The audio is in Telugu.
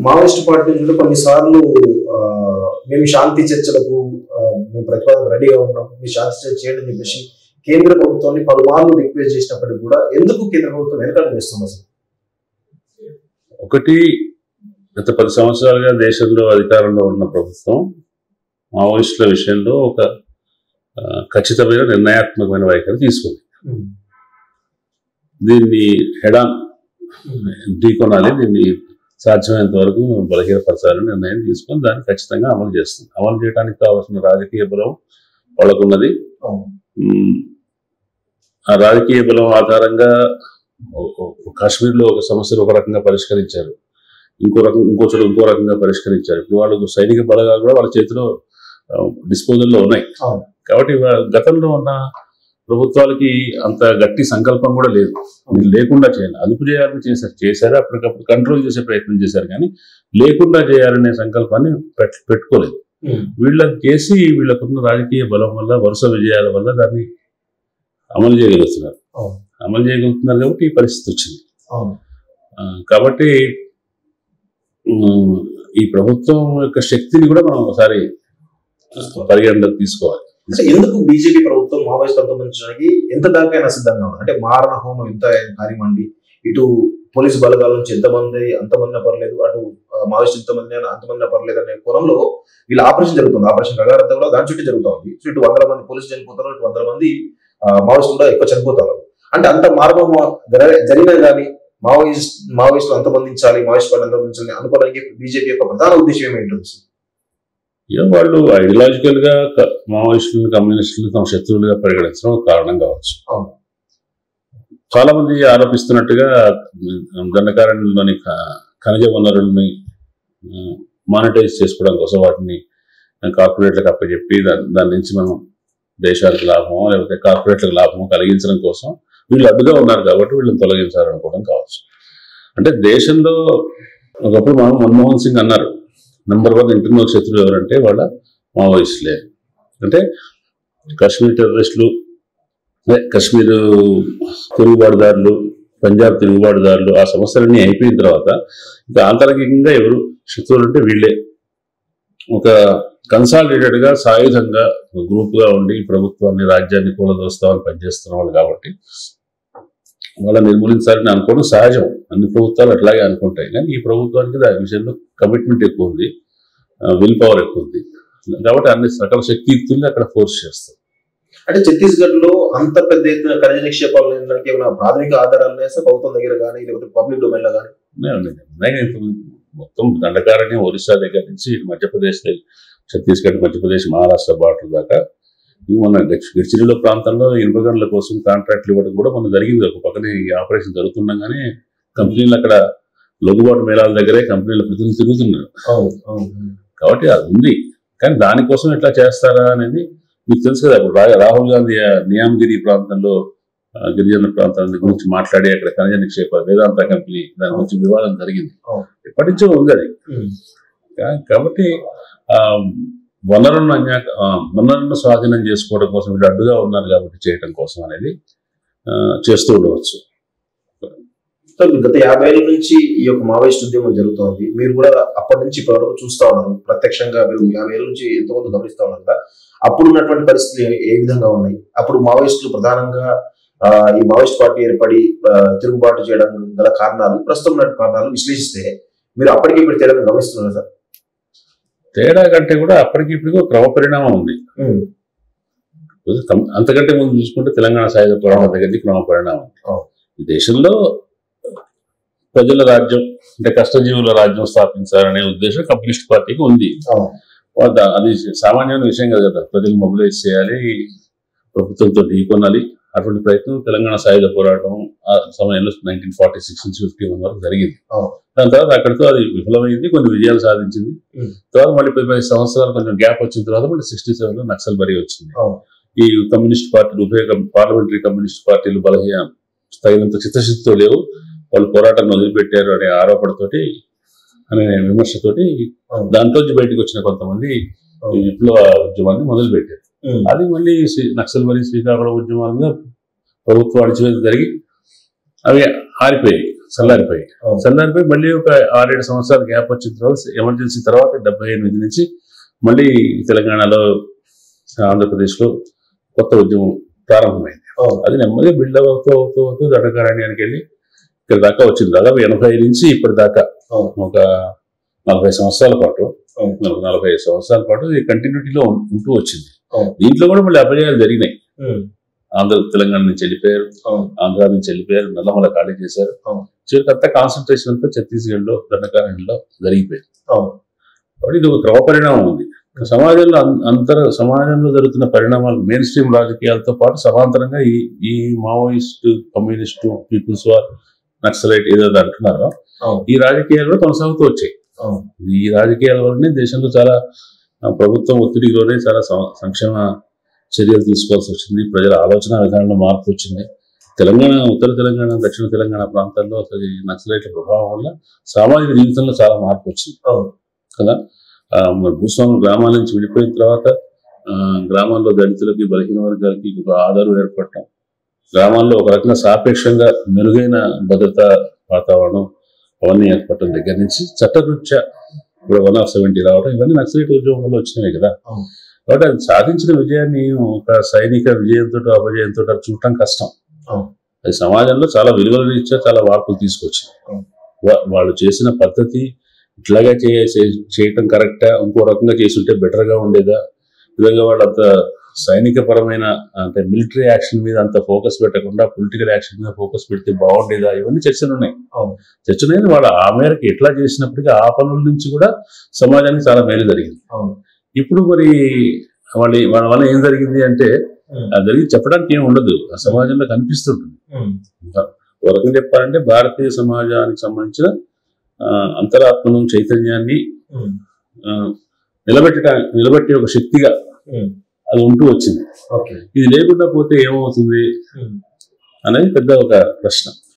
మావోయిస్ట్ పార్టీ నుంచి కొన్నిసార్లు మేము శాంతి చర్చలకు మేము ప్రతిపాదన రెడీగా ఉన్నాం, మీ శాంతి చర్చ చేయండి అని చెప్పేసి కేంద్ర ప్రభుత్వాన్ని పలుమార్లు రిక్వెస్ట్ చేసినప్పటికీ కూడా ఎందుకు కేంద్ర ప్రభుత్వం వెనకడుగు వేస్తుంది అసలు? ఒకటి, గత 10 సంవత్సరాలుగా దేశంలో అధికారంలో ఉన్న ప్రభుత్వం మావోయిస్టుల విషయంలో ఒక ఖచ్చితమైన నిర్ణయాత్మకమైన వైఖరి తీసుకుంది. దీన్ని హెడాన్ ఢీకొనాలి, దీన్ని సాధ్యమైనంత వరకు బలహీనపరచాలని నిర్ణయం తీసుకొని దాన్ని ఖచ్చితంగా అమలు చేస్తుంది. అమలు చేయడానికి కావాల్సిన రాజకీయ బలం వాళ్ళకున్నది. ఆ రాజకీయ బలం ఆధారంగా కాశ్మీర్లో ఒక సమస్యను ఒక రకంగా పరిష్కరించారు, ఇంకో రకంగా పరిష్కరించారు. ఇప్పుడు వాళ్ళు సైనిక బలగాలు కూడా వాళ్ళ చేతిలో డిస్పోజల్లో ఉన్నాయి. కాబట్టి గతంలో ఉన్న ప్రభుత్వాలకి అంత గట్టి సంకల్పం కూడా లేదు, లేకుండా చేయాలి, అదుపు చేయాలని చేశారు, అప్పటికప్పుడు కంట్రోల్ చేసే ప్రయత్నం చేశారు, కానీ లేకుండా చేయాలనే సంకల్పాన్ని పెట్టుకోలేదు. వీళ్ళకి చేసి వీళ్ళకున్న రాజకీయ బలం వల్ల, వరుస విజయాల వల్ల దాన్ని అమలు చేయగలుగుతున్నారు కాబట్టి ఈ పరిస్థితి వచ్చింది. కాబట్టి ఈ ప్రభుత్వం యొక్క శక్తిని కూడా మనం ఒకసారి పరిగణలోకి తీసుకోవాలి. ఎందుకు బీజేపీ ప్రభుత్వం మావోయిస్టు అంతమందించడానికి ఎంత దాకైనా సిద్ధంగా ఉంది? అంటే మారణ హోమం ఎంత కార్యమండి, ఇటు పోలీసు బలగాల నుంచి అంతమంది పర్లేదు, అటు మావోయిస్టు అంతమంది పర్లేదు అనే కోణంలో వీళ్ళ ఆపరేషన్ జరుగుతుంది. ఆపరేషన్ కగారంతా కూడా దాని చుట్టూ జరుగుతుంది. సో ఇటు 100 మంది పోలీసులు చనిపోతారు, ఇటు 100 మంది మావోయిస్టులు కూడా ఎక్కువ చనిపోతారు. అంటే అంత మార్గం జరిగినా కానీ మావోయిస్టులు అంతమందించాలి, మావోయిస్ట్ పార్టీ అంతమందించాలి అనుకోవడానికి బీజేపీ యొక్క ప్రధాన ఉద్దేశం ఏమేంటుంది? వాళ్ళు ఐడియాలజికల్ గా మావోయిస్టులను, కమ్యూనిస్టులను తమ శత్రువులుగా పరిగణించడం ఒక కారణం కావచ్చు. చాలా మంది ఆరోపిస్తున్నట్టుగా దండకారణ్యంలోని ఖనిజ వనరుల్ని మానిటైజ్ చేసుకోవడం కోసం వాటిని కార్పొరేట్లకు అప్పచెప్పి దాని నుంచి మనం దేశాలకు లాభమో లేకపోతే కార్పొరేట్లకు లాభమో కలిగించడం కోసం వీళ్ళు అడ్డుగా ఉన్నారు కాబట్టి వీళ్ళని తొలగించాలనుకోవడం కావచ్చు. అంటే దేశంలో ఒకప్పుడు మనం మన్మోహన్ సింగ్ అన్నారు, నంబర్ 1 ఇంటర్నల్ శత్రువు ఎవరంటే వాళ్ళ మావోయిస్టులే. అంటే కాశ్మీర్ టెర్రరిస్టులు, కాశ్మీర్ తిరుగుబాటుదారులు, పంజాబ్ తిరుగుబాటుదారులు, ఆ సమస్యలన్నీ అయిపోయిన తర్వాత ఇంకా ఆంతరికంగా ఎవరు శత్రువులు అంటే వీళ్ళే. ఒక కన్సాలిడేటెడ్ గా సాయుధంగా గ్రూప్ గా ఉండి ప్రభుత్వాన్ని, రాజ్యాన్ని కూలదోస్తామని పనిచేస్తున్న వాళ్ళు కాబట్టి వాళ్ళని నిర్మూలించాలని అనుకోవడం సహజం. అన్ని ప్రభుత్వాలు అట్లాగే అనుకుంటాయి, కానీ ఈ ప్రభుత్వానికి దాని విషయంలో కమిట్మెంట్ ఎక్కువ ఉంది, విల్ పవర్ ఎక్కువ ఉంది కాబట్టి అన్ని సకల శక్తియుక్తుల్ని అక్కడ ఫోర్స్ చేస్తారు. అంటే ఛత్తీస్గఢ్ లో అంత పెద్ద ఎత్తున ఖనిజ నిక్షేపాలు ఏమైనా ప్రాథమిక ఆధారాలు ప్రభుత్వం దగ్గర కానీ లేకపోతే పబ్లిక్ డొమైన్ లో కానీ మొత్తం దండకారణ్యం ఒరిస్సా దగ్గర నుంచి మధ్యప్రదేశ్, ఛత్తీస్గఢ్, మధ్యప్రదేశ్, మహారాష్ట్ర బార్డర్ దాకా మన గడ్చిరోలి ప్రాంతంలో ఇనుప గనుల కోసం కాంట్రాక్ట్లు ఇవ్వడం కూడా మన జరిగింది. ఒక పక్కన ఈ ఆపరేషన్ జరుగుతుండగానే కంపెనీలు అక్కడ లొంగుబాటు మేళాల దగ్గరే కంపెనీల ప్రతినిధులు తిరుగుతున్నారు కాబట్టి అది ఉంది. కానీ దానికోసం ఎట్లా చేస్తారా అనేది మీకు తెలుసు కదా. ఇప్పుడు రాహుల్ గాంధీ నియామగిరి ప్రాంతంలో గిరిజన ప్రాంతాల గురించి మాట్లాడి అక్కడ ఖనిజ నిక్షేపాలు వేదాంత కంపెనీ దాని గురించి వివాదం జరిగింది, ఎప్పటి నుంచో ఉంది అది. కాబట్టి వనరులను స్వాధీనం చేసుకోవడం కోసం వీళ్ళు అడ్డుగా ఉన్నారు కాబట్టి చేయడం కోసం అనేది చేస్తూ ఉండవచ్చు. గత 50 ఏళ్ళ నుంచి ఈ యొక్క మావోయిస్ట్ ఉద్యమం జరుగుతోంది. మీరు కూడా అప్పటి నుంచి ఇప్పటివరకు చూస్తా ఉన్నారు, ప్రత్యక్షంగా మీరు 50 ఏళ్ళ నుంచి ఎంతోమంది గమనిస్తా ఉన్నారు కదా. అప్పుడు ఉన్నటువంటి పరిస్థితులు ఏ విధంగా ఉన్నాయి? అప్పుడు మావోయిస్టులు ప్రధానంగా ఈ మావోయిస్ట్ పార్టీ ఏర్పడి తిరుగుబాటు చేయడం గల కారణాలు, ప్రస్తుతం ఉన్న కారణాలు విశ్లేషిస్తే మీరు అప్పటికి ఇప్పుడు తేడా గమనిస్తున్నారు సార్? తేడా కంటే కూడా అప్పటికి ఇప్పుడు క్రమ పరిణామం ఉంది. అంతకంటే ముందు చూసుకుంటే తెలంగాణ సాయుధ పోరాటం దగ్గర క్రమ పరిణామం. ఈ దేశంలో ప్రజల రాజ్యం అంటే కష్టజీవుల రాజ్యం స్థాపించాలనే ఉద్దేశం కమ్యూనిస్ట్ పార్టీకి ఉంది. అది సామాన్యమైన విషయం కాదు కదా, ప్రజలు మొబిలైజ్ చేయాలి, ప్రభుత్వంతో ఢీకొనాలి. అటువంటి ప్రయత్నం తెలంగాణ సాయుధ పోరాటం ఆ సమయంలో 1946 నుంచి 51 వరకు జరిగింది. దాని తర్వాత అక్కడితో అది విఫలమైంది, కొన్ని విజయాలు సాధించింది. తర్వాత మళ్ళీ 10 సంవత్సరాలు కొంచెం గ్యాప్ వచ్చిన తర్వాత మళ్ళీ 67లో నక్సల్బరీ వచ్చింది. ఈ కమ్యూనిస్ట్ పార్టీలు, ఉభయ పార్లమెంటరీ కమ్యూనిస్ట్ పార్టీలు తగినంత చిత్తశుద్ధితో లేవు, వాళ్ళు పోరాటాన్ని వదిలిపెట్టారు అనే ఆరోపణతోటి, అనే విమర్శతోటి దాంట్లో బయటకు వచ్చిన కొంతమంది విప్లవ ఉద్యమాన్ని మొదలుపెట్టారు. అది మళ్ళీ నక్సల్బరీ, శ్రీకాకుళం ఉద్యమాల మీద ప్రభుత్వ అణచివేత జరిగి అవి ఆరిపోయాయి. చల్లారిపోయి మళ్ళీ ఒక 6-7 సంవత్సరాల గ్యాప్ వచ్చిన తర్వాత ఎమర్జెన్సీ తర్వాత 78 నుంచి మళ్ళీ తెలంగాణలో ఆంధ్రప్రదేశ్లో కొత్త ఉద్యమం ప్రారంభమైంది. అది నెమ్మదిగా బిల్డప్ అవుతూ దండకారణ్యానికి వెళ్ళి ఇక్కడ దాకా వచ్చింది. దాదాపు 80 నుంచి ఇప్పటిదాకా ఒక 40 సంవత్సరాల పాటు 45 సంవత్సరాల పాటు ఈ కంటిన్యూటీలో ఉంటూ వచ్చింది. దీంట్లో కూడా మళ్ళీ అపజయాలు జరిగినాయి. తెలంగాణ నుంచి వెళ్ళిపోయారు, ఆంధ్ర నుంచి వెళ్ళిపోయారు, నల్లమల ఖాళీ చేశారు. చివరికి అంతా కాన్సన్ట్రేషన్ అంతా ఛత్తీస్గఢ్ లో దండకారణ్యంలో జరిగిపోయింది. కాబట్టి ఇది ఒక క్రమ పరిణామం ఉంది. సమాజంలో జరుగుతున్న పరిణామాలు మెయిన్ స్ట్రీమ్ రాజకీయాలతో పాటు సమాంతరంగా ఈ Maoist, communist, people's war, Naxalite ఏదైతే అంటున్నారో ఈ రాజకీయాలు కూడా కొనసాగుతూ వచ్చాయి. ఈ రాజకీయాల వల్లనే దేశంలో చాలా ప్రభుత్వం ఒత్తిడిలోనే చాలా సంక్షేమ చర్యలు తీసుకోవాల్సి వచ్చింది. ప్రజల ఆలోచన విధానంలో మార్పు వచ్చింది. తెలంగాణ, ఉత్తర తెలంగాణ, దక్షిణ తెలంగాణ ప్రాంతాల్లో అసలు నక్సలైట్ల ప్రభావం వల్ల సామాజిక జీవితంలో చాలా మార్పు వచ్చింది కదా. భూస్వాములు గ్రామాల నుంచి వెళ్ళిపోయిన తర్వాత గ్రామాల్లో దళితులకి, బలహీన వర్గాలకి ఒక ఆధారం ఏర్పడటం, గ్రామాల్లో ఒక రకంగా సాపేక్షంగా మెరుగైన భద్రతా వాతావరణం అవన్నీ ఏర్పడటం దగ్గర నుంచి చట్టరీత్యా 170 రావడం, ఇవన్నీ నక్సలైట్ ఉద్యమం వల్ల వచ్చినవి కదా. కాబట్టి అది సాధించిన విజయాన్ని ఒక సైనిక విజయంతో అపజయంతో చూడటం కష్టం. అది సమాజంలో చాలా విలువల రీత్యా చాలా మార్పులు తీసుకొచ్చింది. వాళ్ళు చేసిన పద్ధతి ఇట్లాగే చేయటం కరెక్టా, ఇంకో రకంగా చేసుంటే బెటర్గా ఉండేదా, విధంగా వాళ్ళు అంత సైనిక పరమైన అంటే మిలిటరీ యాక్షన్ మీద అంత ఫోకస్ పెట్టకుండా పొలిటికల్ యాక్షన్ మీద ఫోకస్ పెడితే బాగుండేదా, ఇవన్నీ చర్చలు ఉన్నాయి. చర్చలు అనేది వాళ్ళు ఆ మేరకు ఎట్లా చేసినప్పటికీ ఆ పనుల నుంచి కూడా సమాజానికి చాలా మేలు జరిగింది. ఇప్పుడు మరి వాళ్ళ వల్ల ఏం జరిగింది అంటే జరిగి చెప్పడానికి ఏం ఉండదు, ఆ సమాజంలో కనిపిస్తుంటుంది. ఒక రకంగా చెప్పాలంటే భారతీయ సమాజానికి సంబంధించిన అంతరాత్మను, చైతన్యాన్ని నిలబెట్టే ఒక శక్తిగా అది ఉంటూ వచ్చింది. ఇది లేకుండా పోతే ఏమవుతుంది అనేది పెద్ద ఒక ప్రశ్న.